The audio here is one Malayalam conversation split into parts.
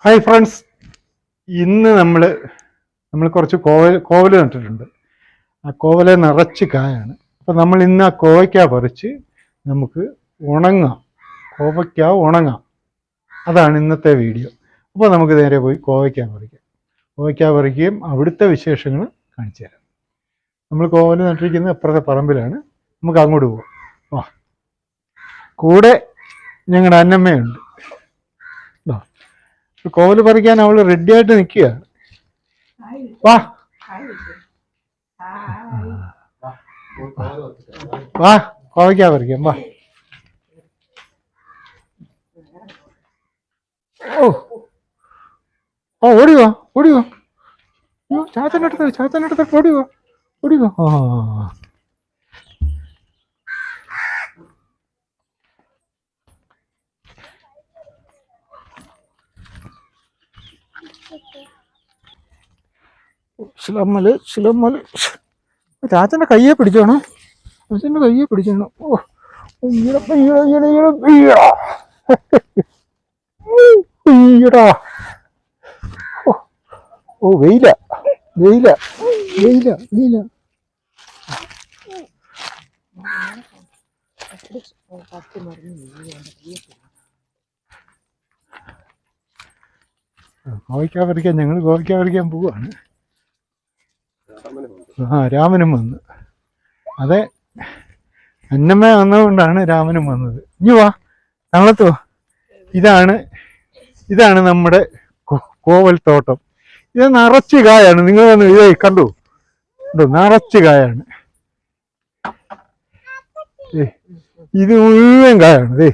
ഹായ് ഫ്രണ്ട്സ്, ഇന്ന് നമ്മൾ കുറച്ച് കോവല് നട്ടിട്ടുണ്ട്. ആ കോവല നിറച്ച് കായാണ്. അപ്പം നമ്മൾ ഇന്ന് ആ കോവയ്ക്ക പറിച്ച് നമുക്ക് ഉണങ്ങാം, കോവയ്ക്ക ഉണങ്ങാം. അതാണ് ഇന്നത്തെ വീഡിയോ. അപ്പോൾ നമുക്ക് നേരെ പോയി കോവയ്ക്ക പറിക്കുകയും അവിടുത്തെ വിശേഷങ്ങൾ കാണിച്ചു തരാം. നമ്മൾ കോവല് നട്ടിരിക്കുന്നത് അപ്പുറത്തെ പറമ്പിലാണ്. നമുക്ക് അങ്ങോട്ട് പോകാം. വാ, കൂടെ ഞങ്ങളുടെ അന്നമ്മയുണ്ട്. കോവല് പറിക്കാൻ അവള് റെഡി ആയിട്ട് നിൽക്കുകയാണ്. വാ വാ കോവയ്ക്കാ പറിക്കാം, വാ. ഓ ഓ ഓടിവാ. ചാത്തനടുത്ത് ഓടിവാ. ആ ശിലമ്മല് ചാച്ചൻ്റെ കയ്യെ പിടിച്ചോണം. ഓ ഈടാ. ഓ വെയില. കോവയ്ക്ക പറിക്കാൻ ഞങ്ങൾ കോവയ്ക്ക പറിക്കാൻ പോവാണ്. രാമനും വന്നു. അതെ, അന്നമ്മ വന്നതുകൊണ്ടാണ് രാമനും വന്നത്. ഇനി വാ, തള്ളത്തോ. ഇതാണ് നമ്മുടെ കോവൽ തോട്ടം. ഇത് നിറച്ച് കായാണ്. നിങ്ങൾ വന്ന് കണ്ടു, നിറച്ച് കായാണ്. ഇത് മുഴുവൻ കായാണ്.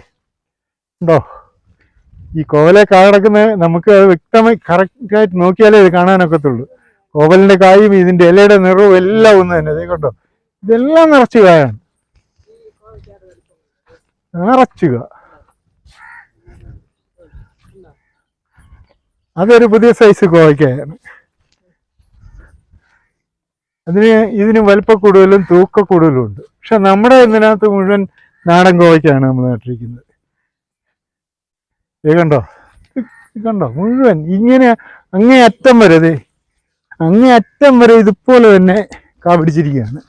ഉണ്ടോ? ഈ കോവലെ കായ കിടക്കുന്നത് നമുക്ക് അത് വ്യക്തമായി കറക്റ്റായിട്ട് നോക്കിയാലേ ഇത് കാണാനൊക്കത്തുള്ളൂ. കോവലിന്റെ കായും ഇതിന്റെ ഇലയുടെ നിറവും എല്ലാം ഒന്ന് തന്നെ. കണ്ടോ, ഇതെല്ലാം നിറച്ച് കായാണ്. നിറച്ചുക. അതൊരു പുതിയ സൈസ് കോവയ്ക്കായാണ്. ഇതിന് വലിപ്പക്കൂടുതലും തൂക്കക്കൂടുതലും ഉണ്ട്. പക്ഷെ നമ്മുടെ ഇതിനകത്ത് മുഴുവൻ നാടൻ കോവയ്ക്കാണ് നമ്മൾ നട്ടിരിക്കുന്നത്. കണ്ടോ മുഴുവൻ ഇങ്ങനെ അങ്ങേയറ്റം വരെ ഇതുപോലെ തന്നെ കാ പിടിച്ചിരിക്കുകയാണ്.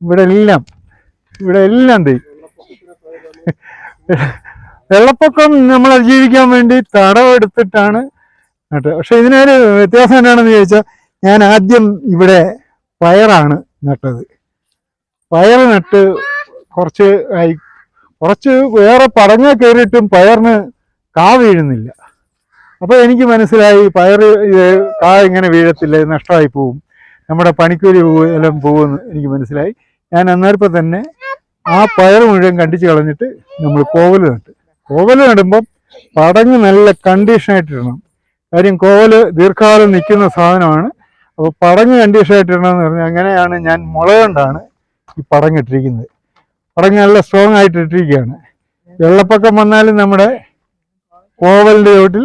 ഇവിടെ എല്ലാം വെള്ളപ്പൊക്കം നമ്മൾ അതിജീവിക്കാൻ വേണ്ടി തടവെടുത്തിട്ടാണ് നട്ടത്. പക്ഷെ ഇതിനൊരു വ്യത്യാസം എന്താണെന്ന് ചോദിച്ചാൽ, ഞാൻ ആദ്യം ഇവിടെ പയറാണ് നട്ടത്. പയർ നട്ട് കുറച്ച് വേറെ പടങ്ങ കയറിയിട്ടും പയറിന് കാ വീഴുന്നില്ല. അപ്പോൾ എനിക്ക് മനസ്സിലായി കാ ഇങ്ങനെ വീഴത്തില്ല, നഷ്ടമായി പോവും, നമ്മുടെ പണിക്കൂലി എല്ലാം പോകുമെന്ന് എനിക്ക് മനസ്സിലായി. ഞാൻ അന്നേരപ്പം തന്നെ ആ പയർ മുഴുവൻ കണ്ടിച്ച് കളഞ്ഞിട്ട് നമ്മൾ കോവല് നടുമ്പം പടങ്ങ് നല്ല കണ്ടീഷനായിട്ടിടണം. കാര്യം കോവല് ദീർഘകാലം നിൽക്കുന്ന സാധനമാണ്. അപ്പോൾ പടങ്ങ് കണ്ടീഷനായിട്ടിടണമെന്ന് പറഞ്ഞാൽ അങ്ങനെയാണ് ഞാൻ മുളകൊണ്ടാണ് ഈ പടങ്ങിട്ടിരിക്കുന്നത്. പടങ്ങ് നല്ല സ്ട്രോങ് ആയിട്ട് ഇട്ടിരിക്കുകയാണ്. വെള്ളപ്പൊക്കം വന്നാലും നമ്മുടെ കോവലിൻ്റെ ചോട്ടിൽ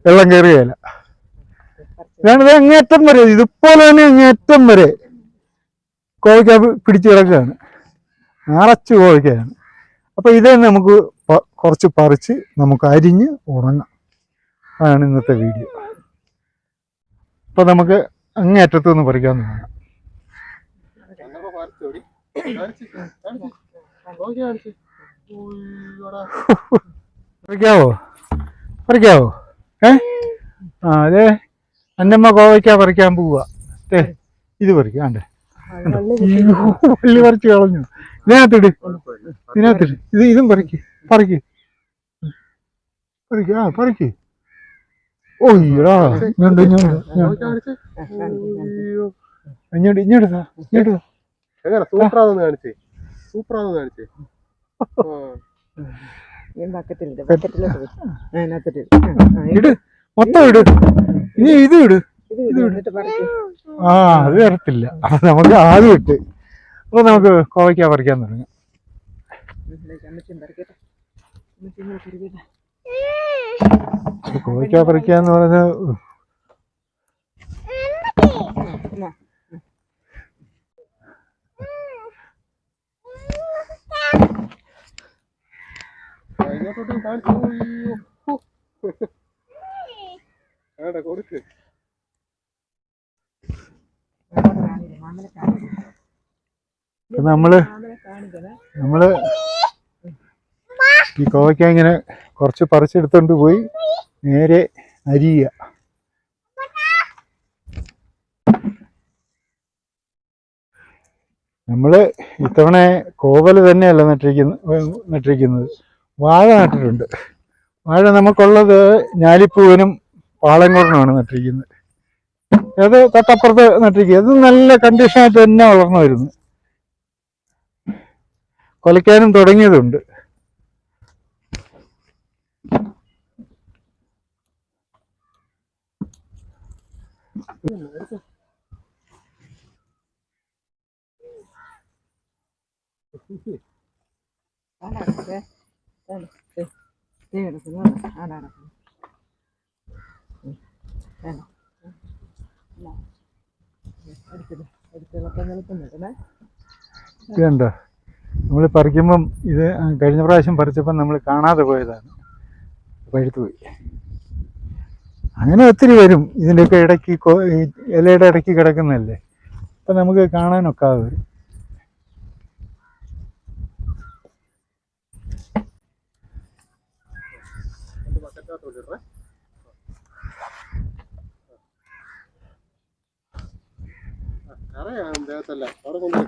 വെള്ളം കയറുകയില്ല. ഇതാണിത് അങ്ങേറ്റം വരെ, ഇതുപോലെ തന്നെ അങ്ങേറ്റം വരെ കോവയ്ക്ക പിടിച്ചു കിടക്കുകയാണ്. നിറച്ച് കോവയ്ക്കയാണ്. അപ്പോൾ ഇത് നമുക്ക് കുറച്ച് പറിച്ച് നമുക്ക് അരിഞ്ഞ് ഉണങ്ങാം. അതാണ് ഇന്നത്തെ വീഡിയോ. അപ്പോൾ നമുക്ക് അങ്ങേയറ്റത്തുനിന്ന് പറിക്കാമെന്ന് കാണാം. പറിക്കാവോ? അതെ, അന്നമ്മ കോവയ്ക്ക പറിക്കാൻ പോവുക. ഇത് പറിക്കാണ്ടേ, വള്ളി പറിച്ച് കളഞ്ഞു. ഇതിനകത്തിട്. ഇതും പറിക്ക്. ഓയ്യടാ, ഇങ്ങോട്ട് സൂപ്പറാന്ന് കാണിച്ചേ. മൊത്തം ഇട്. ഇനി ഇത് ഇട്. അത് വരത്തില്ല. അപ്പൊ നമുക്ക് ആദ്യം ഇട്ട്. അപ്പൊ നമുക്ക് കോവയ്ക്ക പറിക്കാൻ തുടങ്ങാം. കോവയ്ക്ക പറിക്കാന്ന് പറഞ്ഞ കൊടുക്ക്. നമ്മള് ഈ കോവയ്ക്ക ഇങ്ങനെ കുറച്ച് പറിച്ചെടുത്തോണ്ട് പോയി നേരെ അരിയുക. നമ്മള് ഇത്തവണ കോവല് തന്നെയല്ല നട്ടിരിക്കുന്നത്, വാഴ നട്ടിട്ടുണ്ട്. വാഴ നമുക്കുള്ളത് ഞാലിപ്പൂവനും പാളയംകോടനുമാണ് നട്ടിരിക്കുന്നത്. അത് തൊട്ടപ്പുറത്ത് നട്ടിരിക്കുക. അത് നല്ല കണ്ടീഷനായിട്ട് തന്നെ വളർന്നു വരുന്നു. കൊലയ്ക്കാനും തുടങ്ങിയതുണ്ട്. ഇതുണ്ടോ, നമ്മൾ പറിക്കുമ്പം ഇത് കഴിഞ്ഞ പ്രാവശ്യം പറിച്ചപ്പം നമ്മൾ കാണാതെ പോയതാണ്, പഴുത്തു പോയി. അങ്ങനെ ഒത്തിരി വരും. ഇതിൻ്റെയൊക്കെ ഇടയ്ക്ക് ഇലയുടെ ഇടയ്ക്ക് കിടക്കുന്നതല്ലേ, അപ്പം നമുക്ക് കാണാനൊക്കാതെ വരും. അറിയാം ദേഹത്തല്ല അവിടെ കൊണ്ട്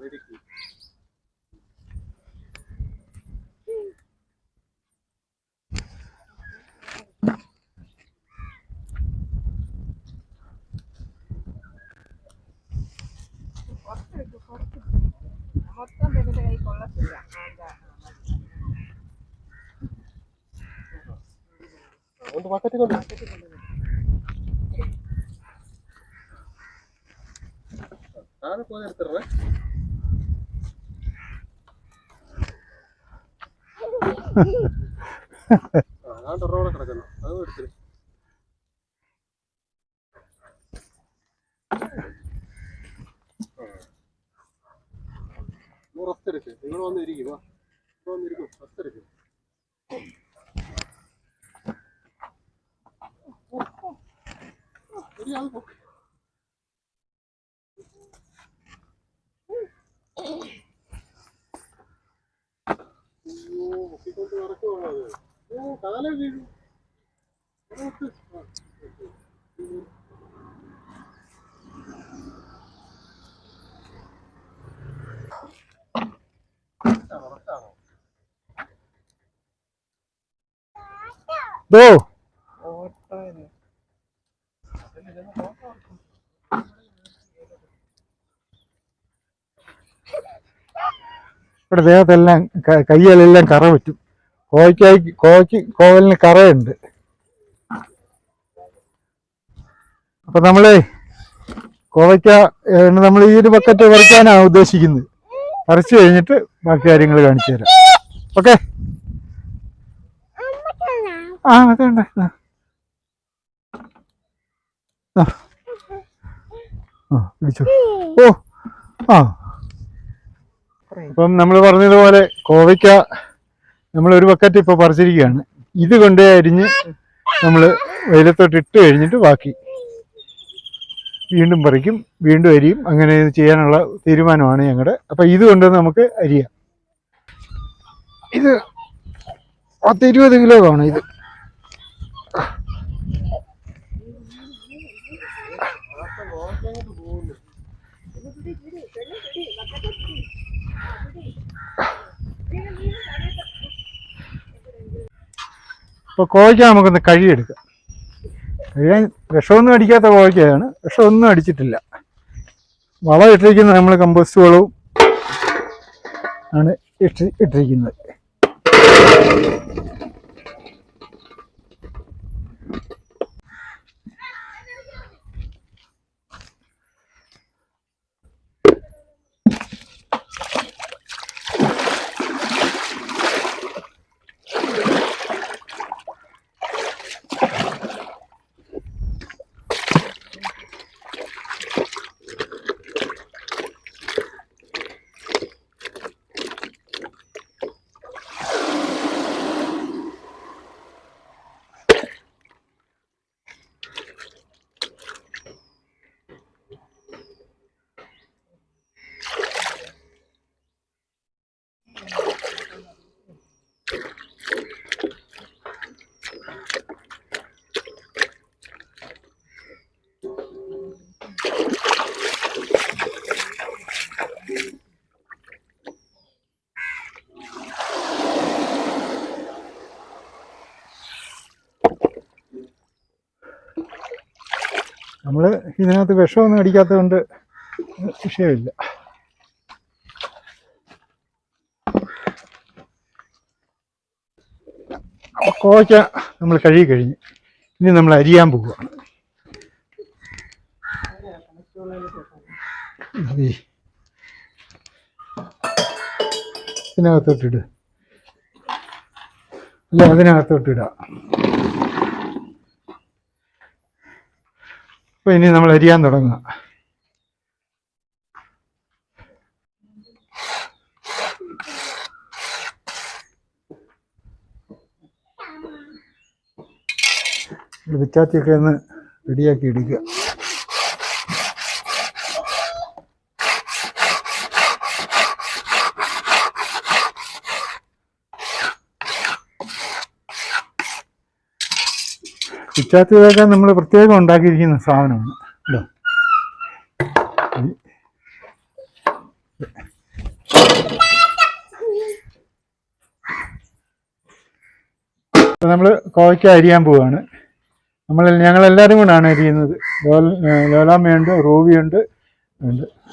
മെഡിക്ക്. ബക്കറ്റ് കൊണ്ട് താഴെ പോയി എടുത്തിടേ. ഞാൻ റോഡ് കിടക്കുന്നു, അത് എടുത്തിട്ട് റെസ്റ്റ് എടുക്ക്. നിങ്ങൾ വന്ന് ഇരിക്കും, വന്നിരിക്കും, റെസ്റ്റ് എടുക്കും. ൊണ്ട് നടക്കുവാണോ അത്? കാലം വീഴും. ഇവിടെ ദേഹത്തെല്ലാം കയ്യിലെല്ലാം കറ പറ്റും. കോവലിന് കറയുണ്ട്. അപ്പൊ നമ്മള് കോവയ്ക്ക നമ്മൾ ഈ ഒരു ബക്കറ്റ് പറിക്കാനാണ് ഉദ്ദേശിക്കുന്നത്. പറിച്ചു കഴിഞ്ഞിട്ട് ബാക്കി കാര്യങ്ങൾ കാണിച്ചു തരാം. ഓക്കെ? ആ അതുണ്ട്. പിടിച്ചു. ഓ ആ അപ്പം നമ്മൾ പറഞ്ഞതുപോലെ കോവയ്ക്ക നമ്മൾ ഒരു ബക്കറ്റ് ഇപ്പോൾ പറിച്ചിരിക്കുകയാണ്. ഇത് കൊണ്ടേ അരിഞ്ഞ് നമ്മൾ വെയിലത്തോട്ട് ഇട്ട് കഴിഞ്ഞിട്ട് ബാക്കി വീണ്ടും പറിക്കും, വീണ്ടും അരിയും. അങ്ങനെ ചെയ്യാനുള്ള തീരുമാനമാണ് ഞങ്ങളുടെ. അപ്പം ഇത് കൊണ്ട് നമുക്ക് അരിയാം. ഇത് 10-20 കിലോ കാണും ഇത്. ഇപ്പോൾ കോവയ്ക്ക നമുക്കൊന്ന് കഴുകിയെടുക്കാം. കഴിയാൻ വിഷമൊന്നും അടിക്കാത്ത കോവയ്ക്കയാണ്. വിഷമൊന്നും അടിച്ചിട്ടില്ല. വളം ഇട്ടിരിക്കുന്നത് നമ്മൾ കമ്പോസ്റ്റ് വളവും ആണ് ഇട്ടിരിക്കുന്നത്. നമ്മൾ ഇതിനകത്ത് വിഷമൊന്നും അടിക്കാത്തത് കൊണ്ട് വിഷയമില്ല. കോവയ്ക്ക നമ്മൾ കഴുകി കഴിഞ്ഞ് ഇനി നമ്മൾ അരിയാൻ പോവുകയാണ്. ഇതിനകത്തോട്ടിട്, അല്ല അതിനകത്തോട്ടിടാം. അപ്പോൾ ഇനി നമ്മൾ അരിയാൻ തുടങ്ങുക. പിച്ചാത്തിയൊക്കെ ഒന്ന് റെഡിയാക്കി എടുക്കുക. പിച്ചാത്തി ഇതൊക്കെ നമ്മൾ പ്രത്യേകം ഉണ്ടാക്കിയിരിക്കുന്ന സാധനമാണ് കേട്ടോ. അപ്പോൾ നമ്മൾ കോവയ്ക്ക അരിയാൻ പോവുകയാണ്. ഞങ്ങളെല്ലാവരും കൂടാണ് അരിയുന്നത്. ലോലാമ്മയുണ്ട്, റൂബിയുണ്ട്,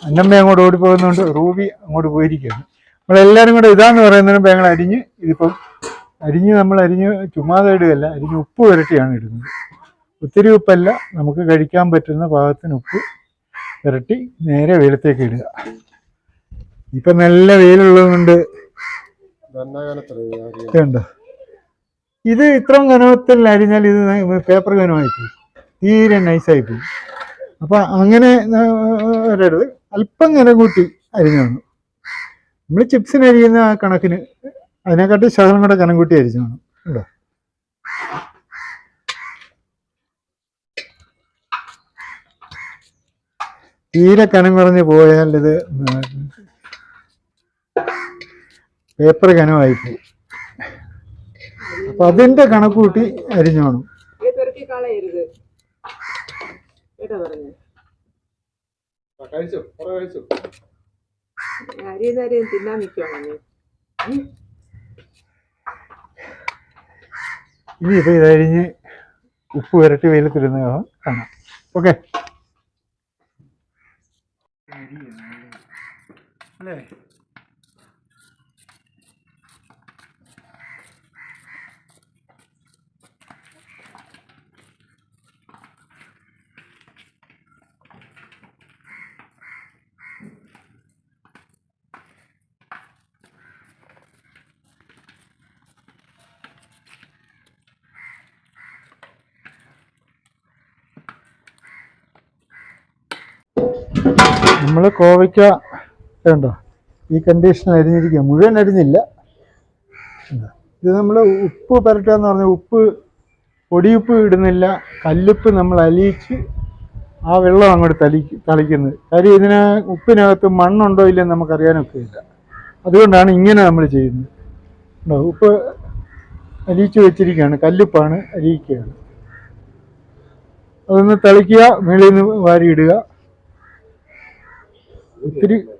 അന്നമ്മ അങ്ങോട്ട് ഓടിപ്പോകുന്നുണ്ട്, റൂബി അങ്ങോട്ട് പോയിരിക്കുകയാണ്. നമ്മളെല്ലാവരും കൂടെ ഇതാന്ന് പറയുന്നതിന് ഞങ്ങൾ നമ്മൾ അരിഞ്ഞ് ചുമ്മാതെ ഇടുകയല്ല, അരിഞ്ഞ് ഉപ്പ് പുരട്ടിയാണ് ഇടുന്നത്. ഒത്തിരി ഉപ്പല്ല, നമുക്ക് കഴിക്കാൻ പറ്റുന്ന പാകത്തിന് ഉപ്പ് പുരട്ടി നേരെ വെയിലത്തേക്ക് ഇടുക. ഇപ്പം നല്ല വെയിലുള്ളത് കൊണ്ട് ഇതുണ്ടോ, ഇത് ഇത്രയും കനത്തിൽ അരിഞ്ഞാൽ ഇത് പേപ്പർ കനമായി പോകും, തീരെ നൈസായി പോകും. അപ്പം അങ്ങനെ വരരുത്, അല്പം കനം കൂട്ടി അരിഞ്ഞാണ്. നമ്മൾ ചിപ്സിന് അരിയുന്ന ആ കണക്കിന് അതിനെക്കാട്ടി ശകലം കൂടെ കനം കൂട്ടി അരിഞ്ഞാണ് കേട്ടോ. തീരെ കനം കുറഞ്ഞ് പോയാൽ ഇത് പേപ്പർ കനമായി പോകും. അപ്പൊ അതിന്റെ കണക്ക് കൂട്ടി അരിഞ്ഞോണം. ഇനിയിപ്പോ ഇതരിഞ്ഞ് ഉപ്പ് പുരട്ടി വെയിലത്തിരുന്ന കാണാം. ഓക്കെ അല്ലേ? നമ്മൾ കോവയ്ക്ക വേണ്ടോ ഈ കണ്ടീഷനിൽ അരിഞ്ഞിരിക്കുക, മുഴുവൻ അരിഞ്ഞില്ല. ഇത് നമ്മൾ ഉപ്പ് പുരട്ടുക എന്ന് പറഞ്ഞാൽ പൊടിയുപ്പ് ഇടുന്നില്ല, കല്ലുപ്പ് നമ്മൾ അലിയിച്ച് ആ വെള്ളം അങ്ങോട്ട് തളിക്കുന്നത്. കാര്യം ഉപ്പിനകത്ത് മണ്ണുണ്ടോ ഇല്ലെന്ന് നമുക്കറിയാനൊക്കെ ഇല്ല. അതുകൊണ്ടാണ് ഇങ്ങനെ നമ്മൾ ചെയ്യുന്നത്. ഉപ്പ് അലിയിച്ച് വെച്ചിരിക്കുകയാണ്, കല്ലുപ്പാണ് അലിയിക്കുകയാണ്. അതൊന്ന് തളിക്കുക, വെളിയിൽ നിന്ന് വാരിയിടുക.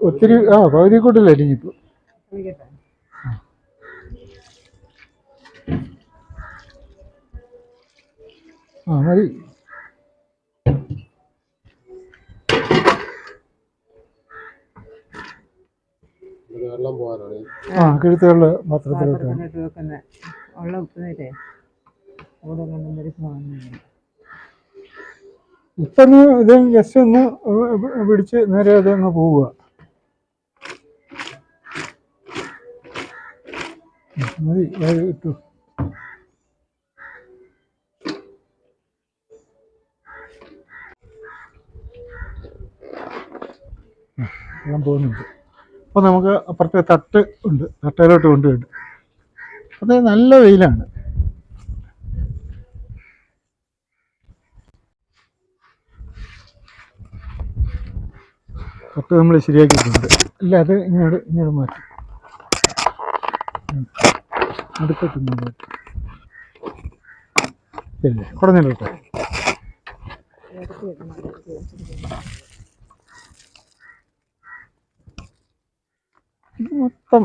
ഒത്തിരി പകുതി കൂട്ടല്ല അരിഞ്ഞിപ്പോൾ. മതി. കിഴുത്തുള്ള പാത്രത്തിലോട്ട് ഇപ്പൊ ഇത് ജസ്റ്റ് ഒന്ന് പിടിച്ച് നേരെ അതങ്ങ് പോവുക. മതി, ഇട്ടു. ഞാൻ പോകുന്നുണ്ട്. അപ്പോൾ നമുക്ക് അപ്പുറത്തെ തട്ട് ഉണ്ട്, തട്ടയിലോട്ട് കൊണ്ടുപോയിട്ട് അത് നല്ല വെയിലാണ്. തട്ട് നമ്മൾ ശരിയാക്കിയിട്ടുണ്ട്. ഇല്ല, അത് ഇങ്ങോട്ട് മാറ്റി അടുത്തോട്ട് മാറ്റി. ഇല്ലേ, കുറഞ്ഞിട്ട് മൊത്തം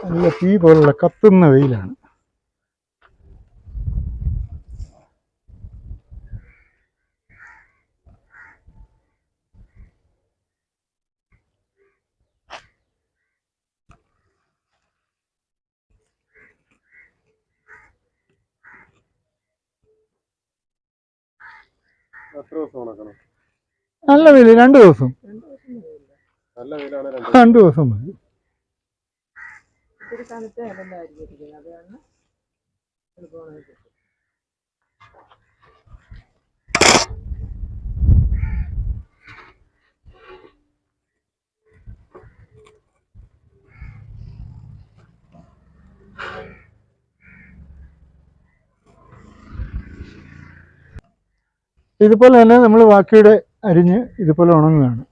നല്ല തീ പോലുള്ള കത്തുന്ന വെയിലാണ്. എത്ര ദിവസം ഉണക്കണം? നല്ല വെയിൽ, 2 ദിവസം. നല്ല വെയിലാണ് 2 ദിവസം മതി. ഇതുപോലെ തന്നെ നമ്മൾ ബാക്കിയുടെ അരിഞ്ഞ് ഇതുപോലെ ഉണങ്ങുകയാണ്.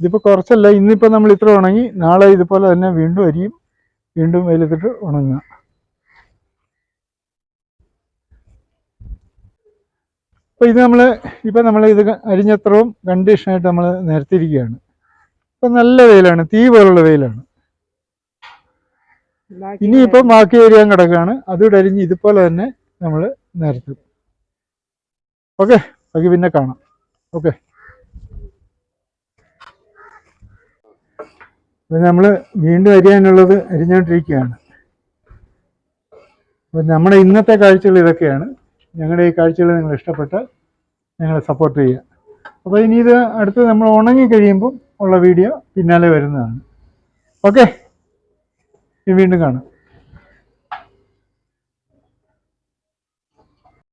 ഇതിപ്പോൾ കുറച്ചല്ല, ഇന്നിപ്പോൾ നമ്മൾ ഇത്ര ഉണങ്ങി, നാളെ ഇതുപോലെ തന്നെ വീണ്ടും അരിയും, വീണ്ടും വെയിലത്തിട്ട് ഉണങ്ങുക. അപ്പോൾ ഇത് നമ്മൾ ഇത് അരിഞ്ഞത്രയും കണ്ടീഷനായിട്ട് നമ്മൾ നിരത്തിയിരിക്കുകയാണ്. ഇപ്പം നല്ല വെയിലാണ്, തീ പോലുള്ള വെയിലാണ്. ഇനിയിപ്പം ബാക്കി അരിയാൻ കിടക്കുകയാണ്, അതുകൂടെ അരിഞ്ഞ് ഇതുപോലെ തന്നെ നമ്മൾ നിരത്തും. ഓക്കെ, ബാക്കി പിന്നെ കാണാം. ഓക്കെ, അപ്പം നമ്മൾ വീണ്ടും അരിയാനുള്ളത് അരിഞ്ഞുകൊണ്ടിരിക്കുകയാണ്. അപ്പം നമ്മുടെ ഇന്നത്തെ കാഴ്ചകൾ ഇതൊക്കെയാണ്. ഞങ്ങളുടെ ഈ കാഴ്ചകൾ നിങ്ങൾ ഇഷ്ടപ്പെട്ടാൽ ഞങ്ങളെ സപ്പോർട്ട് ചെയ്യുക. അപ്പോൾ ഇനി ഇത് അടുത്ത് നമ്മൾ ഉണങ്ങി കഴിയുമ്പോൾ ഉള്ള വീഡിയോ പിന്നാലെ വരുന്നതാണ്. ഓക്കെ, വീണ്ടും കാണാം.